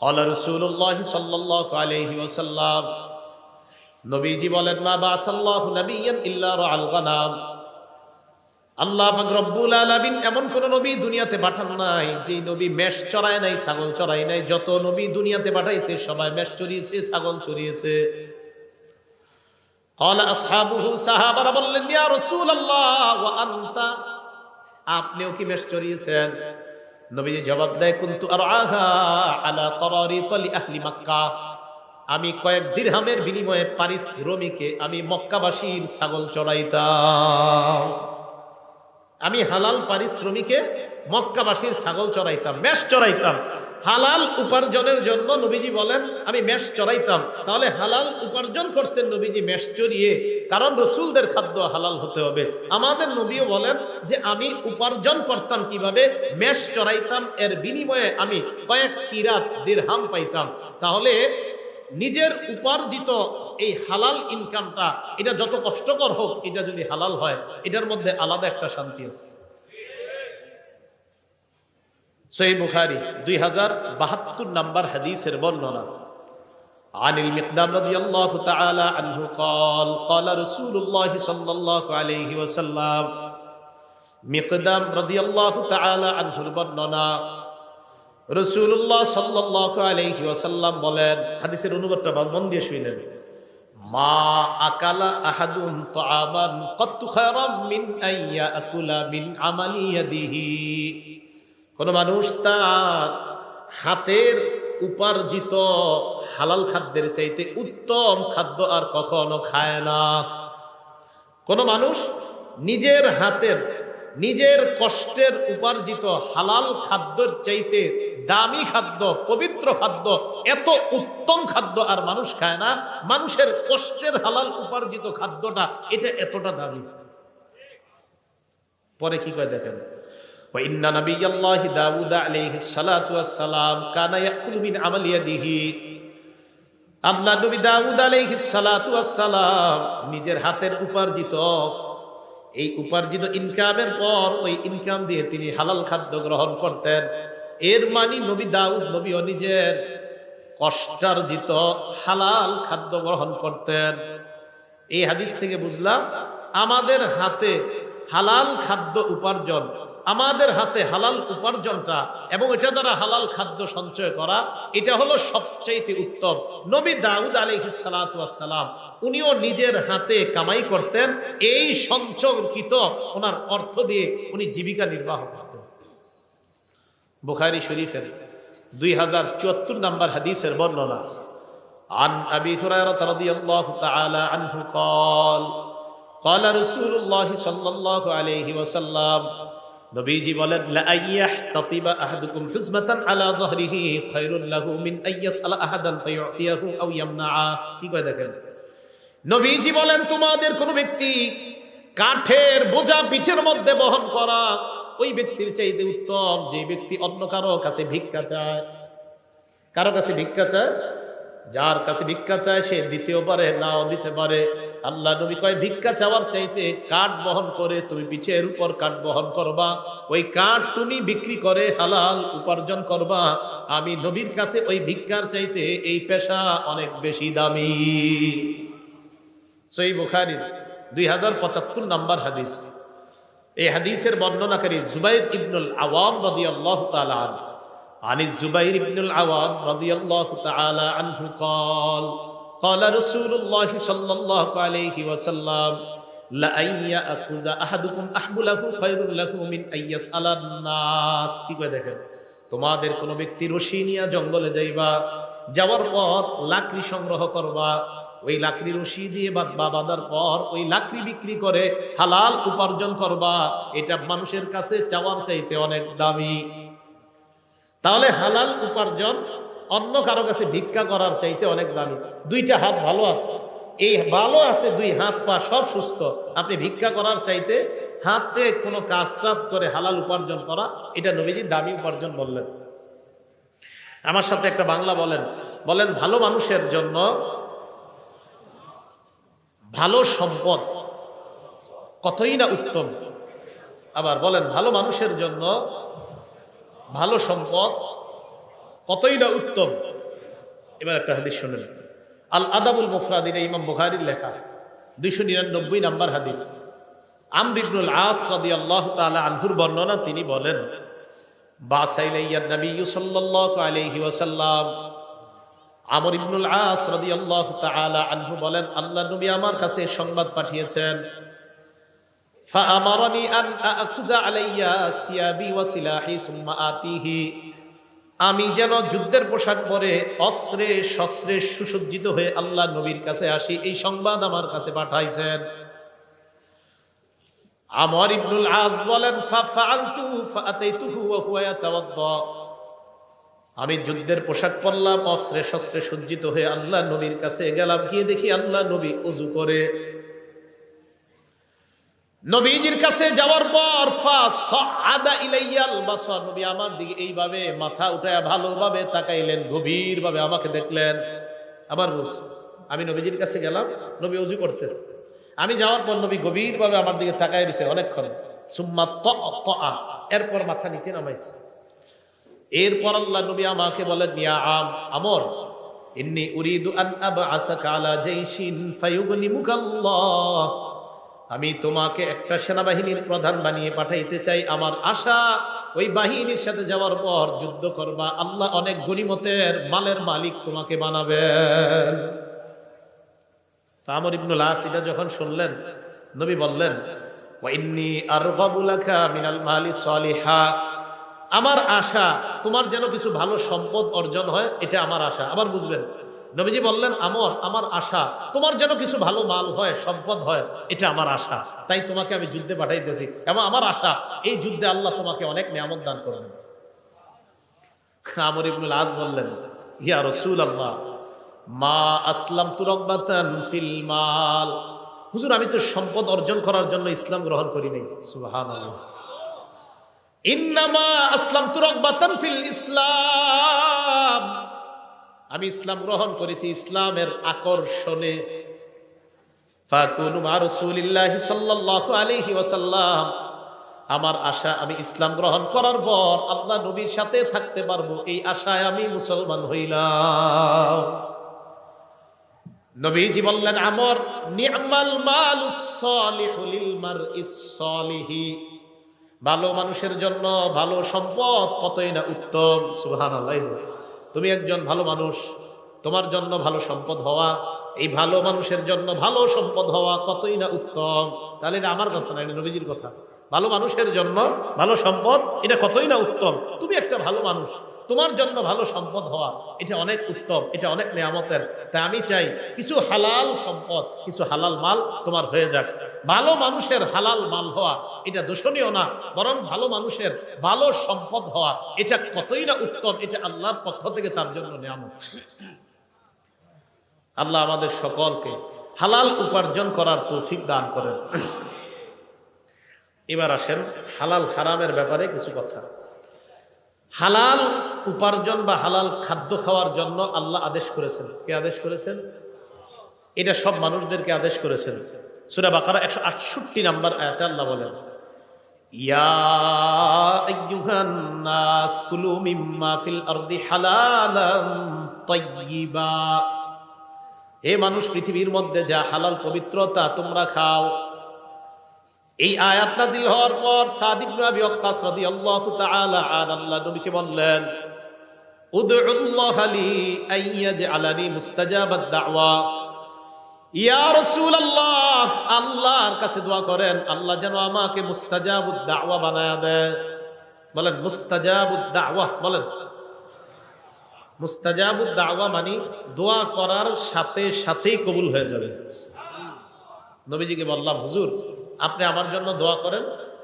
ক্বালা রাসূলুল্লাহ সাল্লাল্লাহু আলাইহি ওয়াসাল্লাম, নবীজি বলেন, মা বাসাল্লাহু নাবিয়্যান ইল্লা রাআল গানাম। আল্লাহ পাক রব্বুল আলামিন এমন কোন নবী দুনিয়াতে পাঠান নাই যে নবী মেষ চড়ায় নাই, ছাগল চড়ায় নাই। যত নবী দুনিয়াতে পাঠাইছে সবাই মেষ চড়িয়েছে, ছাগল চড়িয়েছে। ক্বালা আসহাবুহু, সাহাবারা বললেন, ইয়া রাসূলুল্লাহ ওয়া আনতা, আপনিও কি মেষ চড়িয়েছেন? নবীজি জবাব দেয়, কুনতু আরআহা আলা qararit লি আহলি মক্কা, আমি কয়েক দিরহামের বিনিময়ে পারিশ্রমিকে আমি মক্কাবাসীর ছাগল চড়াইতাম। আমি হালাল পারিশ্রমিকে মক্কাবাসীর ছাগল চড়াইতাম, মেষ চড়াইতাম। হালাল উপার্জনের জন্য নবীজি বলেন আমি মেষ চড়াইতাম। তাহলে হালাল উপার্জন করতেন নবীজি মেষ চড়িয়ে, কারণ রসুলদের খাদ্য হালাল হতে হবে। আমাদের নবীও বলেন যে আমি উপার্জন করতাম কিভাবে, মেষ চড়াইতাম, এর বিনিময়ে আমি কয়েক কিরাত দিরহাম পাইতাম। তাহলে নিজের উপার্জিত এই হালাল ইনকামটা, এটা যত কষ্টকর হোক, এটা যদি হালাল হয়, এটার মধ্যে আলাদা একটা শান্তি আছে। সহিহ বুখারী 2072 নম্বর হাদিসের বর্ণনা। আনিল মিকদাম রাদিয়াল্লাহু তাআলা আনহু قال قال رسول الله صلى الله عليه وسلم, মিকদাম রাদিয়াল্লাহু তাআলা আনহুর বর্ণনা, রাসূলুল্লাহ সাল্লাল্লাহু আলাইহি ওয়াসাল্লাম বলেন, হাদিসের অনুবাদটা মন দিয়ে শুনেন, মা আকালা আহাদুন তাআমান ক্বাত্তু খায়রাম মিন আইয়া আকুলা মিন আমালি ইয়াদিহি। কোন মানুষ তার হাতের উপার্জিত হালাল খাদ্যের চাইতে উত্তম খাদ্য আর কখনো খায় না। কোন মানুষ নিজের হাতের, নিজের কষ্টের উপার্জিত হালাল খাদ্যের চাইতে দামি খাদ্য, পবিত্র খাদ্য, এত উত্তম খাদ্য আর মানুষ খায় না। মানুষের কষ্টের হালাল উপার্জিত খাদ্যটা এটা এতটা দামি। পরে কি কয় দেখেন, وإن نبي الله داود عليه الصلاة والسلام كان يأكل من عمل يده। আল্লাহ নবী দাউদ আলাইহিস সালাতু ওয়াস সালাম নিজের হাতের উপার্জিত, এই উপার্জিত ইনকামের পর ওই ইনকাম দিয়ে তিনি হালাল খাদ্য গ্রহণ করতেন। এর মানে নবী দাউদ নবীও নিজের কষ্টার্জিত হালাল খাদ্য গ্রহণ করতেন। এই হাদিস থেকে বুঝলাম আমাদের হাতে হালাল খাদ্য উপার্জন, আমাদের হাতে হালাল উপার্জনটা এবং এটা দ্বারা হালাল খাদ্য সঞ্চয় করা, এটা হলো সবচেয়ে উত্তম। নবী দাউদ আলাইহিস সালাতু ওয়াস সালাম উনিও নিজের হাতে কামাই করতেন, এই সঞ্চয়কৃত ওনার অর্থ দিয়ে উনি জীবিকা নির্বাহ করতেন। বুখারী শরীফের 2074 নম্বর হাদিসের বর্ণনা। আন আবি হুরায়রা রাদিয়াল্লাহু তাআলা আনহু قال قال رسول الله صلى الله عليه وسلم, নবীজি বলেন, লা আইয়াহতাতিবা আহাদুকুম হুজমাতান আলা যহরিহি খায়রুল লাহু মিন আইয়াসআলা আহাদান ফায়ুতিয়াহু আও ইয়ামনাআ। কি কয় দেখেন, নবীজি বলেন তোমাদের কোন ব্যক্তি কাঠের বোঝা পিঠের মধ্যে বহন করা ওই ব্যক্তির চাইতে উত্তম যে ব্যক্তি অন্য কারো কাছে ভিক্ষা চায়। কারো কাছে ভিক্ষা চায়, যার কাছে ভিক্ষা চায় সে দিতেও পারে, নাও দিতে পারে। আল্লাহ নবী কয় ভিক্ষা চাওয়ার চাইতে কাঠ বহন করে তুমি পিঠের উপর কাঠ বহন করবা, ওই কাঠ তুমি বিক্রি করে হালাল উপার্জন করবা। আমি নবীর কাছে ওই ভিক্ষার চাইতে এই পেশা অনেক বেশি দামি। সহিহ বুখারী 2075 নম্বর হাদিস। এই হাদিসের বর্ণনাকারী জুবাইর ইবনুল আওয়াম রাদিয়াল্লাহু তাআলা আনহু। আনি জুবাইর ইবনুল আওয়াম রাদিয়াল্লাহু তাআলা আনহু قال قال رسول الله صلى الله عليه وسلم لا ان ياخذ احدكم احبله خير له من ان يسال الناس। কি কয় দেখেন, তোমাদের কোন ব্যক্তি রশি নিয়ে জঙ্গলে যাইবা, যাওয়ার পর লাকড়ি সংগ্রহ করবা, ওই লাকড়ি রশি দিয়ে বাঁধার পর ওই লাকড়ি বিক্রি করে হালাল উপার্জন করবা, এটা মানুষের কাছে চাওয়ার চাইতে অনেক দামি। তাহলে হালাল উপার্জন অন্য কারো কাছে ভিক্ষা করার চাইতে অনেক দামি। দুইটা হাত ভালো আছে, এই ভালো আছে, দুই হাত পা সব সুস্থ, আপনি ভিক্ষা করার চাইতে হাতে কোনো কাজ টাজ করে হালাল উপার্জন করা, এটা নবীজি দামি উপার্জন বললেন। আমার সাথে একটা বাংলা বলেন, বলেন ভালো মানুষের জন্য ভালো সম্পদ কতই না উত্তম। আবার বলেন ভালো মানুষের জন্য ভালো সম্পদ কতই না উত্তম। এবার একটা হাদিস শুনেন, আল আদাবুল মুফরাদিন, ইমাম বুখারীর লেখা 299 নম্বর হাদিস। আমর ইবনুল আস রাদিয়াল্লাহু তাআলা আনহুর বর্ণনা, তিনি বলেন, বাসাইলাইয়ান নবী সাল্লাল্লাহু আলাইহি ওয়াসাল্লাম, আমর ইবনুল আস রাদিয়াল্লাহু তাআলা আনহু বলেন, আল্লাহ নবী আমার কাছে সংবাদ পাঠিয়েছেন, ফাআমারানি আন আখুযা আলাইয়া সিয়াবি ওয়া সিলাহি সুম্মা আতিহি, আমি যেন যুদ্ধের পোশাক পরে অস্ত্রে শস্ত্রে সুসজ্জিত হয়ে আল্লাহ নবীর কাছে আসি, এই সংবাদ আমার কাছে পাঠাইছেন। আমর ইবনুল আস বলেন, ফাআলতু ফাআতাইতুহু ওয়া হুয়া ইয়াতাওয়াদ্দা, আমি যুদ্ধের পোশাক পরলাম, অস্ত্রে শস্ত্রে সজ্জিত হয়ে আল্লাহ নবীর কাছে গেলাম, গিয়ে দেখি আল্লাহ নবী ওযু করে। নবীজির কাছে যাওয়ার পর ফাসআদা ইলাইয়াল বাসার, নবী আমার দিকে এইভাবে মাথা উঠায়া ভালোভাবে তাকাইলেন, গভীরভাবে আমাকে দেখলেন। আবার বলছি, আমি নবীজির কাছে গেলাম, নবী ওযু করতেছে, আমি যাওয়ার পর নবী গভীরভাবে আমার দিকে তাকায় রয়েছে অনেকক্ষণ। সুম্মা তাআ, এরপর মাথা নিচে নামাইছে। এরপর আল্লাহ নবী আমাকে বলেন, ইয়া আমর, ইন্নী উরিদু আন আবআসাকা আলা জাইশিন ফায়ুগনিমুকাল্লাহ, আমি তোমাকে একটা সেনাবাহিনীর প্রধান বানিয়ে পাঠাইতে চাই। আমার আশা ওই বাহিনীর সাথে যাওয়ার পর যুদ্ধ করবা, আল্লাহ অনেক গনিমতের মালের মালিক তোমাকে বানাবেন। আমর ইবনুল আস এটা যখন শুনলেন, নবী বললেন, ওয়া ইন্নী আরগাবু লাকা মিনাল মালি সালিহা, আমার আশা তোমার যেন কিছু ভালো সম্পদ অর্জন হয়, এটা আমার আশা। আবার বুঝবেন, নবীজি বললেন, আমর, আমার আশা তোমার যেন কিছু ভালো মাল হয়, সম্পদ হয়, এটা আমার আশা, তাই তোমাকে আমি যুদ্ধে পাঠাইতেছি, এবং আমার আশা এই যুদ্ধে আল্লাহ তোমাকে অনেক নিয়ামত দান করবেন। আমর ইবনুল আস বললেন, ইয়া রাসূলুল্লাহ, মা আসলামতু রাগবাতান ফিল মাল, হুজুর আমি তো সম্পদ অর্জন করার জন্য ইসলাম গ্রহণ করি নাই। সুবহানাল্লাহ। ইন্নামা আসলামতু রাগবাতান ফিল ইসলাম, আমি ইসলাম গ্রহণ করেছি ইসলামের আকর্ষণে। ফাকুনু মা রাসূলিল্লাহি সাল্লাল্লাহু আলাইহি ওয়াসাল্লাম, আমার আশা আমি ইসলাম গ্রহণ করার পর আল্লাহ নবীর সাথে থাকতে পারবো, এই আশায় আমি মুসলমান হইলাম। নবীজি বললেন, আমর, নি'মাল মালুস সালিহু লিল মারইস সালিহি, ভালো মানুষের জন্য ভালো সম্পদ কতই না উত্তম। সুবহানাল্লাহ। তুমি একজন ভালো মানুষ, তোমার জন্য ভালো সম্পদ হওয়া, এই ভালো মানুষের জন্য ভালো সম্পদ হওয়া কতই না উত্তম। তাহলে এটা আমার কথা না, এটা নবীজির কথা। ভালো মানুষের জন্য ভালো সম্পদ, এটা কতই না উত্তম। তুমি একটা ভালো মানুষ, তোমার জন্য ভালো সম্পদ হওয়া, এটা অনেক উত্তম, এটা অনেক নেয়ামতের। তাই আমি চাই কিছু হালাল সম্পদ, কিছু হালাল মাল তোমার হয়ে যাক। ভালো মানুষের হালাল মাল হওয়া এটা দোষণীয় না, বরং ভালো মানুষের ভালো সম্পদ হওয়া এটা কতই না উত্তম, এটা আল্লাহর পক্ষ থেকে তার জন্য নিয়ামত। আল্লাহ আমাদের সকলকে হালাল উপার্জন করার তৌফিক দান করেন। এবার আসেন হালাল হারামের ব্যাপারে কিছু কথা। হালাল উপার্জন বা হালাল খাদ্য খাওয়ার জন্য আল্লাহ আদেশ করেছেন। কে আদেশ করেছেন? এটা সব মানুষদেরকে আদেশ করেছেন। সূরা বাকারা 168 নম্বর আয়াতে আল্লাহ বলেন, ইয়া আইয়ুহান নাস কুলু মিম্মা ফিল আরদি হালালান তাইয়্যিবা, হে মানুষ, পৃথিবীর মধ্যে যা হালাল পবিত্রতা তোমরা খাও। এই আয়াত নাযিল হওয়ার পর সাদ ইবনে আবি ওয়াক্কাস রাদিয়াল্লাহু তাআলা আনহু আল্লাহ নবীকে বললেন, উদউল্লাহ লি আইয়াজআলানি মুস্তাজাবাদ দাওয়া, ইয়া রাসূলুল্লাহ, আল্লাহর কাছে দোয়া করেন আল্লাহ যেন আমাকে মুস্তাজাবুদ দাওয়া বানায় দেয়। বলেন মুস্তাজাবুদ দাওয়া, বলেন। মুস্তাজাবুদ দাওয়া মানে দোয়া করার সাথে সাথেই কবুল হয়ে যাবে। নবীজিকে বললাম, হুজুর আপনি আমার জন্য দোয়া করেন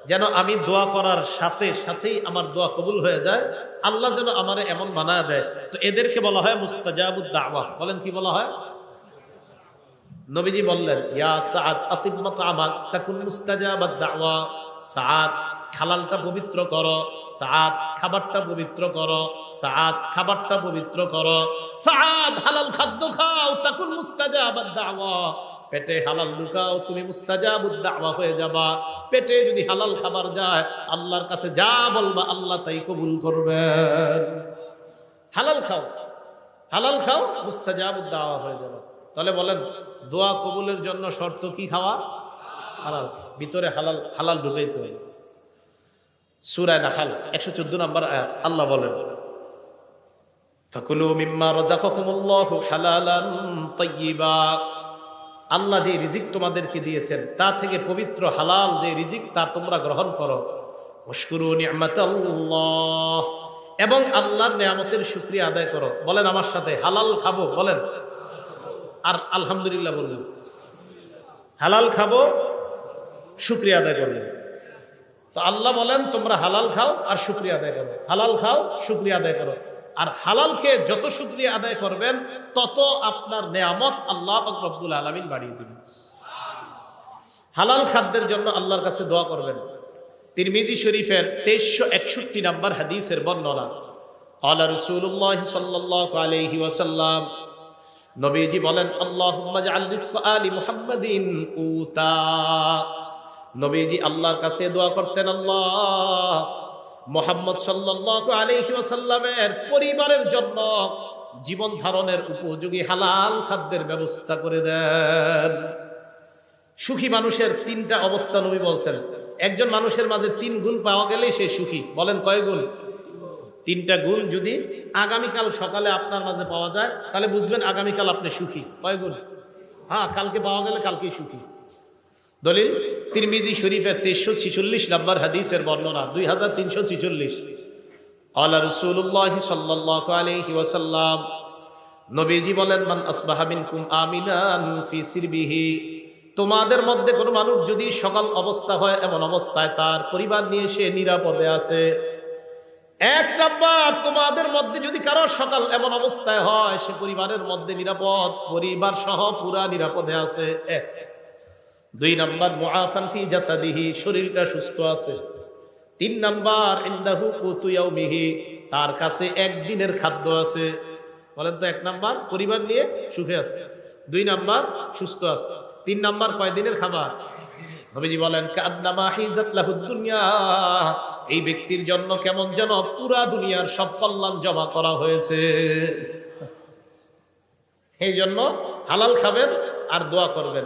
যেন আমি দোয়া করার সাথে সাথেই আমার দোয়া কবুল হয়ে যায়, আল্লাহ যেন আমারে এমন বানায় দেয়। তো এদেরকে বলা হয় মুস্তাজাবুদ দাওয়া। বলেন কি বলা হয়? নবীজি বললেন, ইয়া সাআদ আতিব মাতআমাক তাকুন মুস্তাজাবাদ দাওয়া, সাআদ হালালটা পবিত্র করো, সাআদ খাবারটা পবিত্র করো, সাআদ খাবারটা পবিত্র করো, সাআদ হালাল খাদ্য খাও, তাকুন মুস্তাজাবাদ দাওয়া, পেটে হালাল ঢুকাও, তুমি মুস্তাজাবুদ দাওয়া হয়ে যাবা। পেটে যদি হালাল খাবার যায়, আল্লাহর কাছে যা বলবা আল্লাহ তাই কবুল করবেন। হালাল খাও, হালাল খাও, মুস্তাজাবুদ দাওয়া হয়ে যাবে। তাহলে বলেন দোয়া কবুলের জন্য শর্ত কি? খাওয়া হালাল, ভিতরে হালাল, হালাল ঢুকাইতে হবে। সূরা নাহল 114 নম্বর আয়াত আল্লাহ বলেন ফাকুলু মিম্মা রাযাকাকুমুল্লাহু হালালান তাইয়্যিবা, আল্লাহ যে রিজিক তোমাদেরকে দিয়েছেন তা থেকে পবিত্র হালাল যে রিজিক তা তোমরা গ্রহণ করো। ওয়াশকুরু নি'মাতাল্লাহ, এবং আল্লাহর নিয়ামতের শুকরিয়া আদায় করো। বলেন আমার সাথে, হালাল খাবো, বলেন আর আলহামদুলিল্লাহ বললেন। হালাল খাবো, শুকরিয়া আদায় করবেন। তো আল্লাহ বলেন তোমরা হালাল খাও আর শুকরিয়া আদায় করো, হালাল খাও, শুকরিয়া আদায় করো। আর হালাল খেয়ে যত শুকরিয়া আদায় করবেন তত আপনার নেয়ামত আল্লাহ পাক রব্বুল আলামিন বাড়িয়ে দিবেন। হালাল খাদ্যের জন্য আল্লাহর কাছে দোয়া করবেন। তিরমিজি শরীফের 2361 নম্বর হাদিসের বর্ণনা, ক্বালা রাসূলুল্লাহ সাল্লাল্লাহু আলাইহি ওয়াসাল্লাম, নবীজি বলেন আল্লাহুম্মা জাআল রিজকা আলি মুহাম্মাদিন কুতা। নবীজি আল্লাহর কাছে দোয়া করতেন, আল্লাহ মুহাম্মদ সাল্লাল্লাহু আলাইহি ওয়াসাল্লামের পরিবারের জন্য জীবন ধারণের উপযোগী হালাল খাদ্যের ব্যবস্থা করে দেন। সুখী মানুষের তিনটা অবস্থা নবী বলছেন। একজন মানুষের মাঝে 3 গুণ পাওয়া গেলেই সে সুখী। বলেন কয় গুণ? 3টা গুণ যদি আগামীকাল সকালে আপনার মাঝে পাওয়া যায় তাহলে বুঝবেন আগামীকাল আপনি সুখী। কয় গুণ? হ্যাঁ, কালকে পাওয়া গেলে কালকেই সুখী। দলিল তিরমিজি শরীফের 2346 নম্বর হাদিসের বর্ণনা, 2346। ক্বালা রাসূলুল্লাহ সাল্লাল্লাহু আলাইহি ওয়াসাল্লাম, নবীজি বলেন মান আসবাহা মিনকুম আমিনান ফি সিরবিহি, তোমাদের মধ্যে কোনো মানুষ যদি সকাল অবস্থা হয় এমন অবস্থায় তার পরিবার নিয়ে সে নিরাপদে আছে। 1 নাম্বার, তোমাদের মধ্যে যদি কারো সকাল এমন অবস্থায় হয় সে পরিবারের মধ্যে নিরাপদ, পরিবার সহ পুরা নিরাপদে আছে। 1। 2 নাম্বার, মুআফান ফি জাসাদিহি, শরীরটা সুস্থ আছে। 3 নাম্বার, ইনদাহু কুতু ইয়াউমিহি, তার কাছে একদিনের খাদ্য আছে। বলেন তো, 1 নাম্বার পরিবার নিয়ে সুখে আছে, 2 নাম্বার সুস্থ আছে, 3 নাম্বার কয়দিনের খাবার? নবীজি বলেন কান্নামা হিজাত লাহুদ দুনিয়া, এই ব্যক্তির জন্য কেমন যেন পুরা দুনিয়ার সব কল্যাণ জমা করা হয়েছে। এই জন্য হালাল খাবেন আর দোয়া করবেন,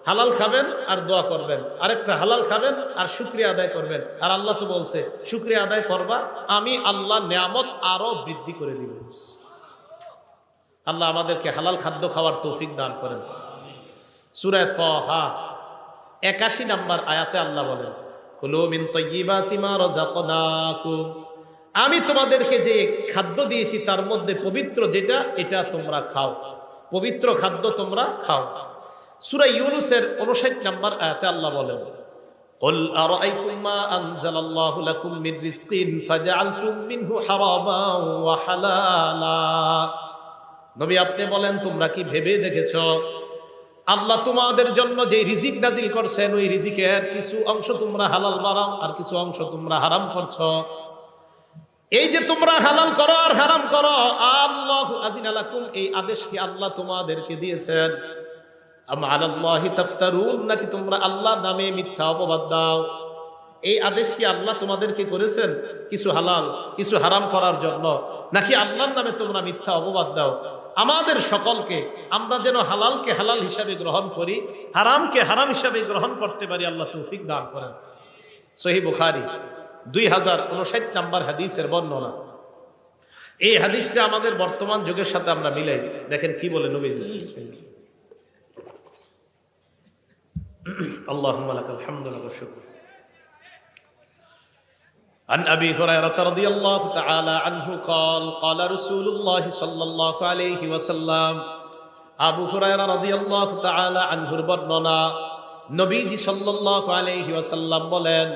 হালাল খাবেন আর দোয়া করবেন। আরেকটা, হালাল খাবেন আর শুকরিয়া আদায় করবেন। আর আল্লাহ তো বলছে শুকরিয়া আদায় করবা, আমি আল্লাহ নিয়ামত আরো বৃদ্ধি করে দিব। আল্লাহ আমাদেরকে হালাল খাদ্য খাওয়ার তৌফিক দান করেন। সূরা তাহা 81 নম্বর আয়াতে আল্লাহ বলেন কুলু মিন তাইয়্যিবাতি মা রাযাকনাকুম, আমি তোমাদেরকে যে খাদ্য দিয়েছি তার মধ্যে পবিত্র যেটা, এটা তোমরা খাও, পবিত্র খাদ্য তোমরা খাও। সূরা ইউনূসের 59 নম্বর আয়াতে আল্লাহ বলেন কুল আরাআইতুম মা আনজালাল্লাহু লাকুম মিন রিজকিন ফাজআলতুম মিনহু হারামান ওয়া হালালা, নবী আপনি বলেন তোমরা কি ভেবে দেখেছো আল্লাহ তোমাদের জন্য যে রিজিক নাজিল করছেন ওই রিজিকের কিছু অংশ তোমরা হালাল বানাও আর কিছু অংশ তোমরা হারাম করছো। এই যে তোমরা হালাল করো আর হারাম করো, আল্লাহু আযিনা লাকুম, এই আদেশ কি আল্লাহ তোমাদেরকে দিয়েছেন? আম আলাল্লাহি তাফতারুন, নাকি তোমরা আল্লাহর নামে মিথ্যা অপবাদ দাও? এই আদেশ কি আল্লাহ তোমাদেরকে করেছেন কিছু হালাল কিছু হারাম করার জন্য, নাকি আল্লাহর নামে তোমরা মিথ্যা অপবাদ দাও? আমাদের সকলকে আমরা যেন হালালকে হালাল হিসাবে গ্রহণ করি, হারামকে হারাম হিসাবে গ্রহণ করতে পারি, আল্লাহ তৌফিক দান করেন। সহিহ বুখারী 2059 নম্বর হাদিসের বর্ণনা। এই হাদিসটা আমাদের বর্তমান যুগের সাথে আমরা মিলাই দেখেন কি বলে নবীজি। আল্লাহুম্মা লাকাল হামদু ওয়া শুকর। عن أبي هريرة رضي الله تعالى عنه قال قال رسول الله صلى الله عليه وسلم, আবু হুরায়রা রাদিয়াল্লাহু তাআলা আনহুর বর্ণনা, নবীজি সাল্লাল্লাহু আলাইহি ওয়াসাল্লাম বলেন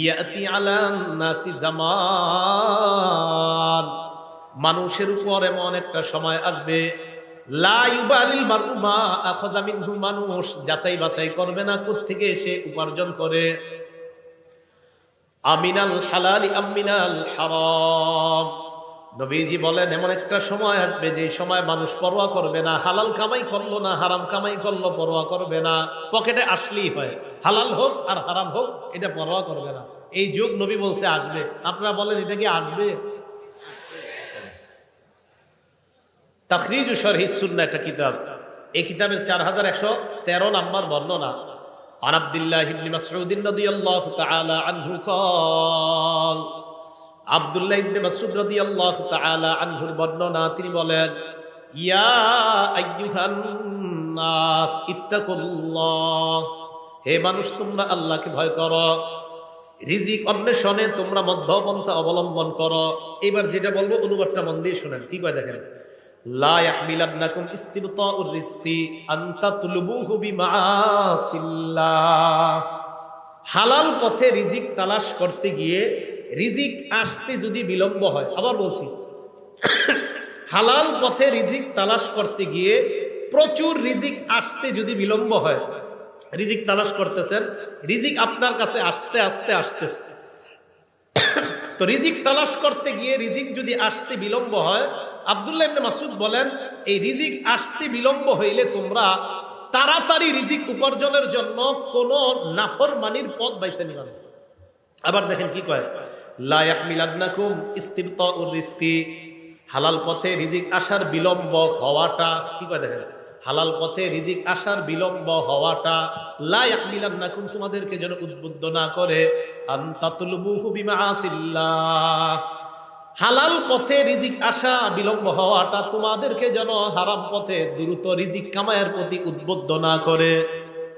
ইয়াতি আলান নাসি জামান, মানুষের উপর এমন একটা সময় আসবে লা ইউবালিল মারউ মা আখাযা মিনহু, মানুষ যাচাই বাছাই করবে না কোত্থেকে সে উপার্জন করে, আমিনাল হালালি আমিনাল হারাম। নবীজি বলেন এমন একটা সময় আসবে যে সময় মানুষ পরোয়া করবে না, হালাল কামাই করলো না হারাম কামাই করলো পরোয়া করবে না, পকেটে আসলেই হয়, হালাল হোক আর হারাম হোক এটা পরোয়া করবে না। এই যুগ নবী বলছে আসবে। আপনারা বলেন এটা কি আসবে? তাখরিজু শরহি সুন্নাহ একটা কিতাব। এই কিতাবের 4113 নম্বর বর্ণনা। আন আব্দুল্লাহ ইবনে মাসউদ রাদিয়াল্লাহু তাআলা আনহু قال আব্দুল্লাহ ইবনে মাসউদ রাদিয়াল্লাহু তাআলা আনহুর বর্ণনা, তিনি বলেন, ইয়া আইয়ুহান নাস ইত্তাকুল্লাহ, হে মানুষ তোমরা আল্লাহকে ভয় করো, রিজিক অন্বেষণে তোমরা মধ্যপন্থা অবলম্বন করো। এবার যেটা বলবো অনুবাদটা মন দিয়ে শুনেন, কি কয় দেখেন। লা ইয়াহমিলান্নাকুম ইস্তিবতাউর রিজকি আন তাতলুবুহু বিমাআসিল্লাহ। হালাল পথে রিজিক তালাশ করতে গিয়ে রিজিক আসতে যদি বিলম্ব হয়, আবার বলছি, হালাল পথে রিজিক তালাশ করতে গিয়ে প্রচুর রিজিক আসতে যদি বিলম্ব হয়, রিজিক তালাশ করতেছেন, রিজিক আপনার কাছে আস্তে আস্তে আসতেছে, তো রিজিক তালাশ করতে গিয়ে রিজিক যদি আসতে বিলম্ব হয়, আব্দুল্লাহ ইবনে মাসউদ বলেন, এই রিজিক আসতে বিলম্ব হইলে তোমরা তাড়াতাড়ি রিজিক উপার্জনের জন্য কোন নাফরমানির পথ বাইছে নিবা না। আবার দেখেন কি কয়, লা ইয়াহমিলান্নাকুম ইস্তিবতাউর রিজকি, হালাল পথে রিজিক আসার বিলম্ব হওয়াটা, কি কয় দেখেন, হালাল পথে রিজিক আসার বিলম্ব হওয়াটা লা ইয়াহমিলান্নাকুম, তোমাদেরকে যেন উদ্বুদ্ধ না করে, আন তাতলুবুহু বিমাআসিল্লাহ, হালাল পথে রিজিক আসা বিলম্ব হওয়াটা তোমাদেরকে যেন হারাম পথে দ্রুত রিজিক কামায়ের প্রতি উদ্বুদ্ধ না করে।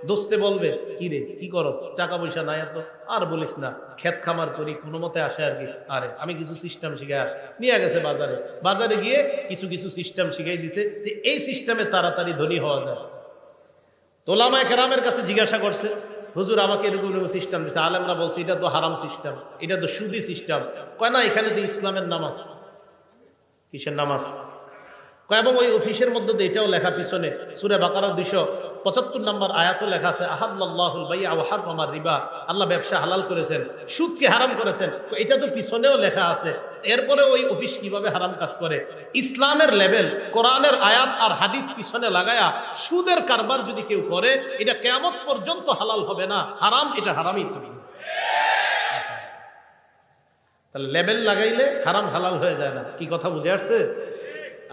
দোস্তে বলবে, কি রে কি করস, টাকা পয়সা নাই এত, আর বলিস না, ক্ষেত খামার করি কোনো মতে আসে আর কি। আরে আমি কিছু সিস্টেম শিখে আস, নিয়ে গেছে বাজারে, বাজারে গিয়ে কিছু কিছু সিস্টেম শিখাই দিছে যে এই সিস্টেমে তাড়াতাড়ি ধনী হওয়া যায়। ওলামায়ে কেরামের কাছে জিজ্ঞাসা করছে, হুজুর আমাকে এরকম সিস্টেম দিছে, আলেমরা বলছে এটা তো হারাম সিস্টেম, এটা তো সুদি সিস্টেম। কয় না, এখানে তো ইসলামের নামাজ। কিসের নামাজ? কয় এবং ওই অফিসের মধ্যে তো এটাও লেখা, পিছনে সূরা বাকারা 275 নম্বর আয়াতও লেখা আছে, আহাল্লাল্লাহুল বাই'a ওয়া হাররামার রিবা, আল্লাহ ব্যবসা হালাল করেছেন, সুদকে হারাম করেছেন। এটা তো পিছনেও লেখা আছে, এরপরে ওই অফিস কিভাবে হারাম কাজ করে? ইসলামের লেভেল, কোরআনের আয়াত আর হাদিস পিছনে লাগায়া সুদের কারবার যদি কেউ করে, এটা কিয়ামত পর্যন্ত হালাল হবে না, হারাম, এটা হারামই থাকবে। তাহলে লেভেল লাগাইলে হারাম হালাল হয়ে যায় না। কি কথা বুঝে আসছে?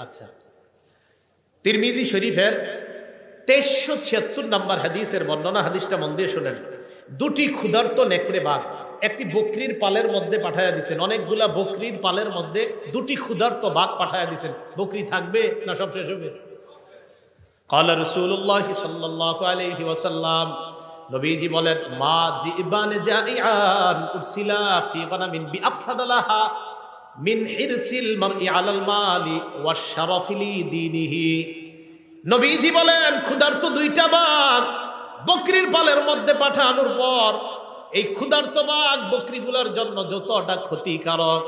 আচ্ছা, তিরমিজি শরীফের 2376 নম্বর হাদিসের বর্ণনা, হাদিসটা মন দিয়ে শুনেন। দুটি ক্ষুধার্ত নেকড়ে বাঘ একটি বকরির পালের মধ্যে পাঠায়া দিচ্ছেন, অনেকগুলা বকরির পালের মধ্যে দুটি ক্ষুধার্ত বাঘ পাঠায়া দিচ্ছেন। বকরি থাকবে না সব শেষ হবে? ক্বালা রাসূলুল্লাহ সাল্লাল্লাহু আলাইহি ওয়াসাল্লাম, নবীজি বলেন, মা জিবান জাইআন উরসিলা ফি গানামিন বিআফসাদালাহা মিন হিরসিল মারই আলাল মালি ওয়াশ-শারাফি লিদীনিহি। নবীজি বলেন, ক্ষুধার্ত দুইটা বাঘ বকরির পালের মধ্যে পাঠানোর পর এই ক্ষুধার্ত বাঘ বকরিগুলোর জন্য যতটা ক্ষতিকারক,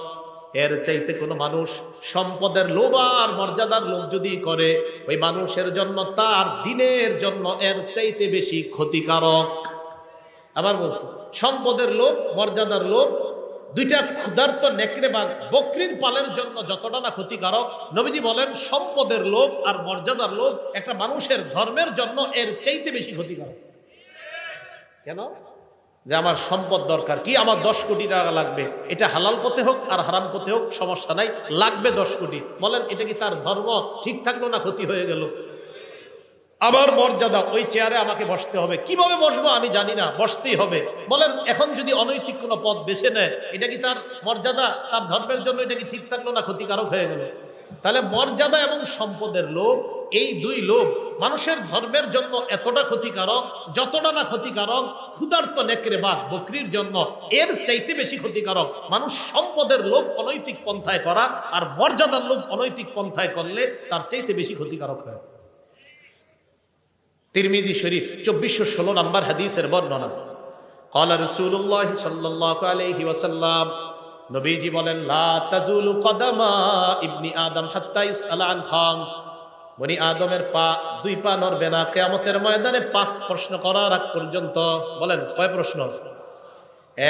এর চাইতে কোনো মানুষ সম্পদের লোভ আর মর্যাদার লোভ যদি করে, ওই মানুষের জন্য তার দিনের জন্য এর চাইতে বেশি ক্ষতিকারক। আবার বলছি, সম্পদের লোভ, মর্যাদার লোভ, দুইটা ক্ষুধার্ত নেকড়ে বাঘ বকরির পালের জন্য যতটা না ক্ষতিকারক, নবীজি বলেন সম্পদের লোভ আর মর্যাদার লোভ একটা মানুষের ধর্মের জন্য এর চাইতে বেশি ক্ষতিকারক। কেন? যে আমার সম্পদ দরকার, কি আমার 10 কোটি টাকা লাগবে, এটা হালাল পথে হোক আর হারাম পথে হোক সমস্যা নাই, লাগবে 10 কোটি। বলেন এটা কি তার ধর্ম ঠিক থাকলো না ক্ষতি হয়ে গেল? আবার মর্যাদা, ওই চেয়ারে আমাকে বসতে হবে, কিভাবে বসবো আমি জানি না, বসতেই হবে। বলেন এখন যদি অনৈতিক কোনো পথ বেছে নেয়, এটা কি তার মর্যাদা, তার ধর্মের জন্য এটা কি ঠিক থাকলো না ক্ষতিকারক হয়ে গেল? তাহলে মর্যাদা এবং সম্পদের লোভ, এই দুই লোভ মানুষের ধর্মের জন্য এতটা ক্ষতিকারক, যতটা না ক্ষতিকারক ক্ষুধার্ত নেকড়ে বাঘ বকরির জন্য এর চাইতে বেশি ক্ষতিকারক মানুষ সম্পদের লোভ অনৈতিক পন্থায় করা, আর মর্যাদার লোভ অনৈতিক পন্থায় করলে তার চাইতে বেশি ক্ষতিকারক হয়। তিরমিজি শরীফ 2416 নম্বর হাদিসের বর্ণনা। ক্বালা রাসূলুল্লাহ সাল্লাল্লাহু আলাইহি ওয়াসাল্লাম, নবীজি বলেন, লা তাজুলু কদামা ইবনি আদম হাত্তা ইউসআলা আন খামস, বনি আদমের পা, দুই পা নড়বে না কিয়ামতের ময়দানে 5 প্রশ্ন করার আগ পর্যন্ত। বলেন কয় প্রশ্ন?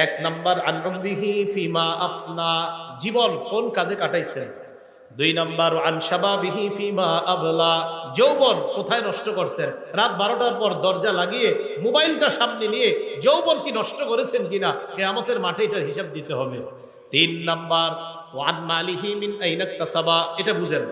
1 নাম্বার আন উমরিহি ফিমা আফনা, জীবন কোন কাজে কাটাইছেন। 2 নাম্বার আন শাবাবিহি ফিমা আবলা, যৌবন কোথায় নষ্ট করছেন। রাত 12টার পর দরজা লাগিয়ে মোবাইলটা সামনে নিয়ে যৌবন কি নষ্ট করেছেন কিনা, কিয়ামতের মাঠে এটার হিসাব দিতে হবে। 3 নাম্বার ওয়ান মালিহি মিন আইনা ইকতাসাবা, এটা বুঝেন,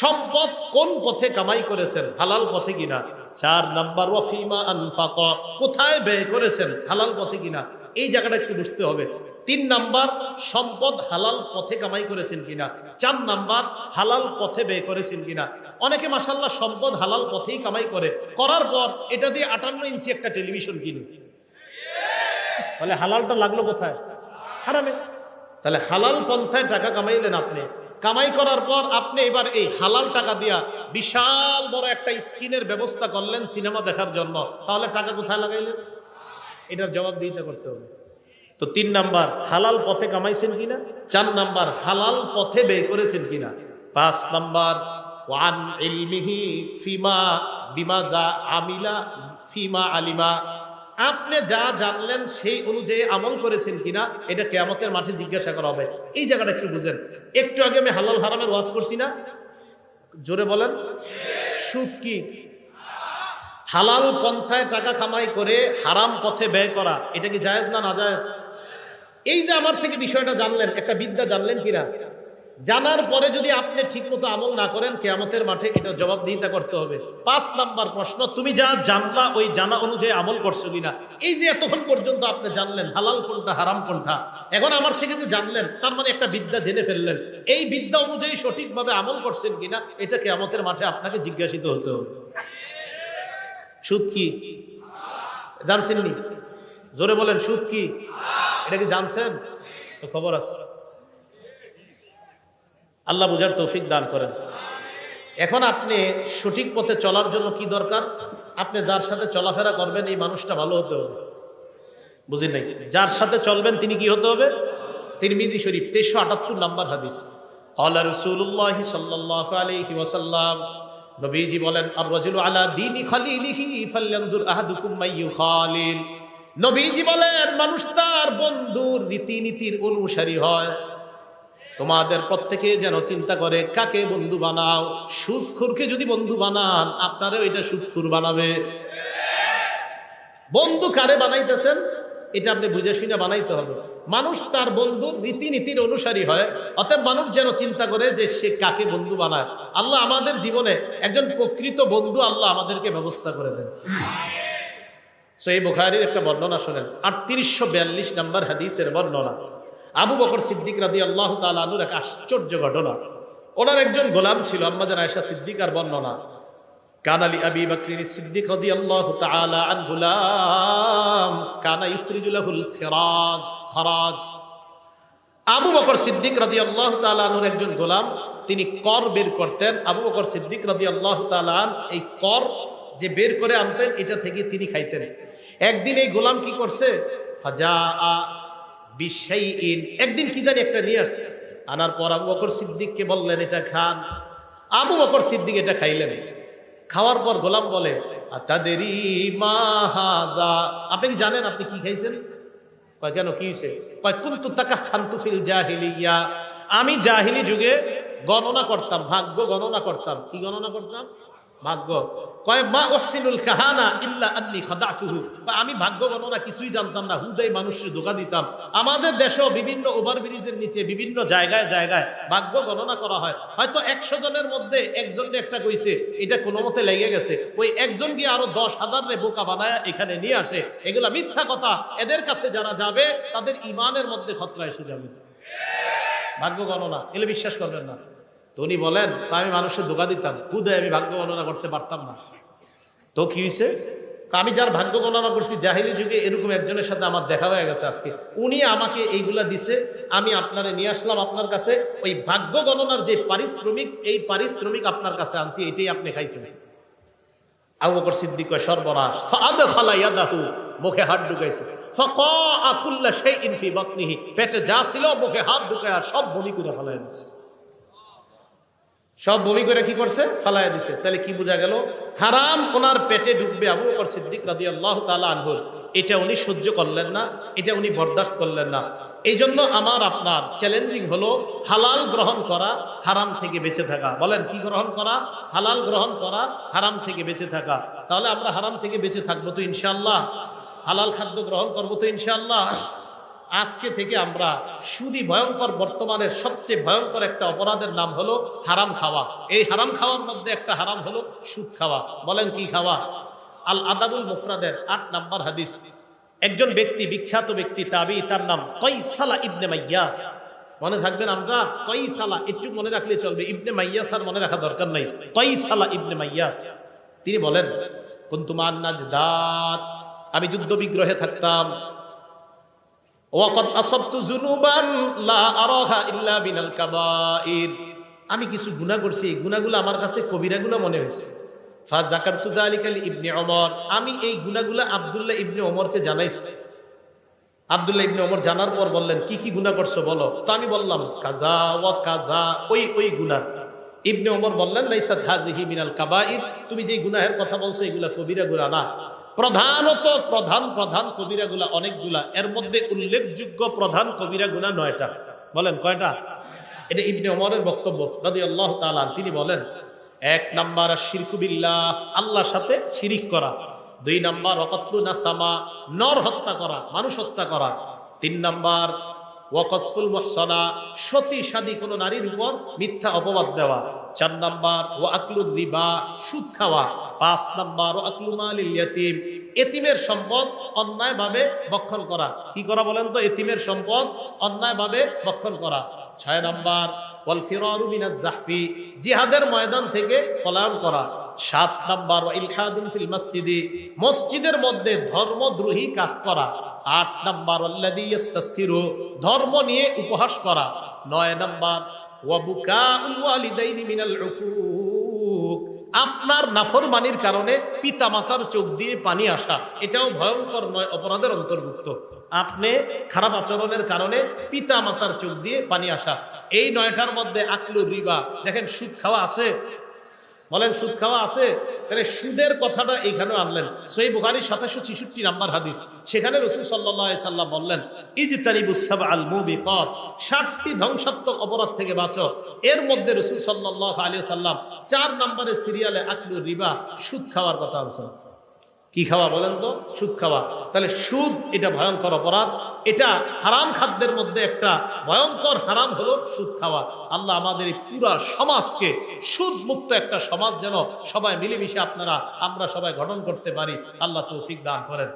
সম্পদ কোন পথে কামাই করেছেন, হালাল পথে কিনা। 4 নাম্বার ওয়াফিমা আনফাকা, কোথায় ব্যয় করেছেন, হালাল পথে কিনা, এই জায়গাটা একটু বুঝতে হবে। 3 নাম্বার সম্পদ হালাল পথে কামাই করেছেন কিনা। 4 নাম্বার হালাল পথে ব্যয় করেছেন কিনা। অনেকে মাশাআল্লাহ সম্পদ হালাল পথেই কামাই করে, করার পর এটা দিয়ে 58 ইঞ্চি একটা টেলিভিশন কিনে, তাহলে হালালটা লাগলো কোথায়? হারামে। তাহলে হালাল পন্থায় টাকা কামাইলেন আপনি, কামাই করার পর আপনি এবার এই হালাল টাকা দিয়া বিশাল বড় একটা স্ক্রিনের ব্যবস্থা করলেন সিনেমা দেখার জন্য, তাহলে টাকা কোথায় লাগাইলেন? এটার জবাব দিতে করতে হবে। তো 3 নাম্বার হালাল পথে কামাইছেন কিনা, 4 নাম্বার হালাল পথে ব্যয় করেছেন কিনা, 5 নাম্বার ওয়ান ইলমিহি ফিমা বিমা যা আমিলা ফিমা আলিমা, আপনি যা জানলেন সেই অনুযায়ী আমল করেছেন কিনা, এটা কিয়ামতের মাঠে জিজ্ঞাসা করা হবে। এই জায়গাটা একটু বুঝেন। একটু আগে আমি হালাল হারামের ওয়াজ করছি না, জোরে বলেন। সুদ কি? হালাল পন্থায় টাকা কামাই করে হারাম পথে ব্যয় করা, এটা কি জায়েজ না নাজায়েজ? এই যে আমার থেকে বিষয়টা জানলেন, একটা বিদ্যা জানলেন কিনা, জানার পরে যদি আপনি ঠিকমতো আমল না করেন কিয়ামতের মাঠে এটা জবাবদিহিতা করতে হবে। 5 নাম্বার প্রশ্ন, তুমি যা জানলা ওই জানা অনুযায়ী আমল করছো কিনা। এই যে এতক্ষণ পর্যন্ত আপনি জানলেন হালাল কোনটা হারাম কোনটা, এখন আমার থেকে যে জানলেন তার মানে একটা বিদ্যা জেনে ফেললেন, এই বিদ্যা অনুযায়ী সঠিকভাবে আমল করছেন কিনা এটা কিয়ামতের মাঠে আপনাকে জিজ্ঞাসিত হতে হবে। সুদ কি জানছেন নি? জোরে বলেন, সুদ কি? এটা কি জানছেন? তো খবর আছে। আল্লাহ বুঝার তৌফিক দান করেন। এখন আপনি সঠিক পথে চলার জন্য কি দরকার? আপনি যার সাথে চলাফেরা করবেন এই মানুষটা ভালো হতে হবে। বুঝেন নাকি? যার সাথে চলবেন তিনি কি হতে হবে? তিরমিজি শরীফ 1378 নাম্বার হাদিস, ক্বালা রাসূলুল্লাহ সাল্লাল্লাহু আলাইহি ওয়াসাল্লাম, নবীজি বলেন, আর রাজুলু আলা দীনি খালিলিহি ফালয়ানজুর আহাদুকুম মাইয়ু খালিল। নবীজি বলেন, মানুষ তার বন্ধুর রীতিনীতির অনুসারী হয়। তোমাদের প্রত্যেকে যেন চিন্তা করে কাকে বন্ধু বানাও। সুদখোরকে যদি বন্ধু বানান আপনারও এটা সুদখোর বানাবে। বন্ধু কারে বানাইতেছেন এটা আপনি বুঝে শুনে বানাইতে হবে। মানুষ তার বন্ধুর রীতিনীতির অনুসারী হয়, অতএব মানুষ যেন চিন্তা করে যে সে কাকে বন্ধু বানায়। আল্লাহ আমাদের জীবনে একজন প্রকৃত বন্ধু আল্লাহ আমাদেরকে ব্যবস্থা করে দেন। সহিহ বুখারীর একটা বর্ণনা শুনেন, 3842 নাম্বার হাদিসের বর্ণনা। আবু বকর সিদ্দিক রাদিয়াল্লাহু তাআলা আনহুর এক আশ্চর্য ঘটনা। ওনার একজন গোলাম ছিল, আম্মা জান আয়েশা সিদ্দিকার বর্ণনা, কানা লি আবি বকর সিদ্দিক রাদিয়াল্লাহু তাআলা আনহু গুলাম কানা ইখরিজু লাহুল খরাজ। আবু বকর সিদ্দিক রাদিয়াল্লাহু তাআলা আনহুর একজন গোলাম, তিনি কর বের করতেন। আবু বকর সিদ্দিক রাদিয়াল্লাহু তাআলা আন এই কর যে বের করে আনতেন এটা থেকে তিনি খাইতেন। একদিন এই গোলাম কি করছে, ফাজাআ বিশাইইন, একদিন কি জানি একটা নিয়ে আসছে, আনার পর আবু বকর সিদ্দিককে বললেন এটা খান। আবু বকর সিদ্দিক এটা খাইলেন। খাওয়ার পর গোলাম বলে, আতাদেরি মা হাযা, আপনি কি জানেন আপনি কি খাইছেন? কয় কেন, কি হইছে? কয় কুনতু তাকাখানতু ফিল জাহিলিয়া, আমি জাহিলি যুগে গণনা করতাম, ভাগ্য গণনা করতাম। কি গণনা করতাম? ভাগ্য। কয় মা উহসিনুল কাহানা ইল্লা আন্নী খাদাতুহু, আমি ভাগ্য গণনা কিছুই জানতাম না, হুদাই মানুষের ধোঁকা দিতাম। আমাদের দেশেও বিভিন্ন ওভারব্রিজের নিচে বিভিন্ন জায়গায় জায়গায় ভাগ্য গণনা করা হয়। হয়তো 100 জনের মধ্যে একজনকে একটা কইছে, এটা কোনো মতে লেগে গেছে, ওই একজন গিয়ে আরো 10,000 রে বোকা বানায় এখানে নিয়ে আসে। এগুলা মিথ্যা কথা। এদের কাছে যারা যাবে তাদের ইমানের মধ্যে খতরা এসে যাবে। ভাগ্য গণনা এগুলো বিশ্বাস করবেন না। তো উনি বলেন, আমি মানুষের ধোঁকা দিতাম, হুদায় আমি ভাগ্য গণনা করতে পারতাম না। তো কি হয়েছে? আমি যার ভাগ্য গণনা করছি জাহিলি যুগে এরকম একজনের সাথে আমার দেখা হয়ে গেছে আজকে, উনি আমাকে এইগুলা দিছে, আমি আপনারে নিয়ে আসলাম আপনার কাছে। ওই ভাগ্য গণনার যে পারিশ্রমিক, এই পারিশ্রমিক আপনার কাছে আনছি, এটাই আপনি খাইছেন। আবু বকর সিদ্দিক কয় সর্বনাশ। ফাআদখালা ইয়াদাহু, মুখে হাত ঢুকাইছে। ফাকাআ কুল্লা শাইইন ফি বাতনিহি, পেটে যা ছিল মুখে হাত ঢুকায়া সব বমি করে ফেলায় দিছে। সব বমি করে কি করছে? ফালায়া দিছে। তাহলে কি বোঝা গেল? হারাম ওনার পেটে ঢুকবে আবু বকর সিদ্দিক রাদিয়াল্লাহু তাআলা আনহু, এটা উনি সহ্য করলেন না, এটা উনি বরদাস্ত করলেন না। এই জন্য আমার আপনার চ্যালেঞ্জিং হলো হালাল গ্রহণ করা, হারাম থেকে বেঁচে থাকা। বলেন কি গ্রহণ করা? হালাল গ্রহণ করা, হারাম থেকে বেঁচে থাকা। তাহলে আমরা হারাম থেকে বেঁচে থাকবো তো ইনশাআল্লাহ, হালাল খাদ্য গ্রহণ করবো তো ইনশাআল্লাহ। আজকে থেকে আমরা সুদী ভয়ঙ্কর, বর্তমানের সবচেয়ে ভয়ঙ্কর একটা অপরাধের নাম হলো হারাম খাওয়া। এই হারাম খাওয়ার মধ্যে একটা হারাম হলো সুদ খাওয়া। বলেন কি খাওয়া? আল আদাবুল মুফরাদের ৮ নম্বর হাদিস, একজন ব্যক্তি, বিখ্যাত ব্যক্তি তাবি, তার নাম কয়সালা ইবনে মাইয়াস। মনে থাকবেন, আমরা কয়সালা একটু মনে রাখলে চলবে, ইবনে মাইয়াস আর মনে রাখা দরকার নাই। কয়সালা ইবনে মাইয়াস তিনি বলেন, কুনতু মান নাজদাত, আমি যুদ্ধ বিগ্রহে থাকতাম। ওয়াকাদ আসাবতু যুনুবান লা আরাহা ইল্লা বিনাল কাবাইর, আমি কিছু গুনাহ করছি, এই গুনাহগুলো আমার কাছে কবিরা গুনাহ মনে হয়েছে। ফা যাকারতু যালিকা লি ইবনে ওমর, আমি এই গুনাহগুলো আব্দুল্লাহ ইবনে ওমরকে জানাইছি। আব্দুল্লাহ ইবনে ওমর জানার পর বললেন, কি কি গুনাহ করছো বলো। তো আমি বললাম কাজা ওয়া কাজা, ওই গুনাহ। ইবনে ওমর বললেন, লাইসাত হাযিহি মিনাল কাবাইর, তুমি যে গুনাহের কথা বলছো এগুলা কবিরা গুনাহ না। প্রধানত প্রধান কবিরা গুনাহ অনেকগুলা, এর মধ্যে উল্লেখযোগ্য প্রধান কবিরা গুনাহ 9টা। বলেন কয়টা? এটা ইবনে ওমরের বক্তব্য রাদিয়াল্লাহু তাআলা। তিনি বলেন, 1 নাম্বার শিরকু বিল্লাহ, আল্লাহর সাথে শিরিক করা। 2 নাম্বার ওয়াকাতলু নাসামা, নর হত্যা করা, মানুষ হত্যা করা। 3 নাম্বার ওয়াকসফুল মুহসানা, সতী সাদী কোনো নারীর উপর মিথ্যা অপবাদ দেওয়া। 4 নাম্বার ওয়াকলুর রিবা, সুদ খাওয়া। 5 নাম্বার ওয়াকলু মালিল ইয়াতীম, এতিমের সম্পদ অন্যায়ভাবে ভক্ষণ করা। কি করা বলেন তো? এতিমের সম্পদ অন্যায়ভাবে ভক্ষণ করা। 6 নাম্বার ওয়াল ফিরারু মিনাজ জাহফি, জিহাদের ময়দান থেকে পলায়ন করা। 7 নাম্বার ওয়া ইলহাদুন ফিল মসজিদি, মসজিদের মধ্যে ধর্মদ্রোহী কাজ করা। 8 নাম্বার আল্লাযী ইস্তাসখিরু, ধর্ম নিয়ে উপহাস করা। 9 নাম্বার ওয়া বুকাউল ওয়ালিদাইনি মিনাল উকুক, আপনার নাফরমানির কারণে পিতামাতার চোখ দিয়ে পানি আসা, এটাও ভয়ঙ্কর 9 অপরাধের অন্তর্ভুক্ত। আপনি খারাপ আচরণের কারণে পিতা মাতার চোখ দিয়ে পানি আসা। এই 9টার মধ্যে আকলু রিবা, দেখেন সুদ খাওয়া আছে। বলেন সুদ খাওয়া আছে? তাহলে সুদের কথাটা এইখানে আনলেন। সহিহ বুখারী 766 নাম্বার হাদিস, সেখানে রাসূল সাল্লাল্লাহু আলাইহি সাল্লাম বললেন, ইজতানিবুস সাবআল মুবিকাত, 7টি ধ্বংসাত্মক অপরাধ থেকে বাঁচো। এর মধ্যে রাসূল সাল্লাল্লাহু আলাইহি সাল্লাম 4 নম্বরে সিরিয়ালে আকলু রিবা, সুদ খাওয়ার কথা বলেছেন। কি খাওয়া বলেন তো? সুদ খাওয়া। তাহলে সুদ এটা ভয়ঙ্কর অপরাধ, এটা হারাম খাদ্যের মধ্যে একটা ভয়ঙ্কর হারাম হলো সুদ খাওয়া। আল্লাহ আমাদের এই পুরা সমাজকে সুদ মুক্ত একটা সমাজ যেন সবাই মিলেমিশে আমরা সবাই গঠন করতে পারি, আল্লাহ তৌফিক দান করেন।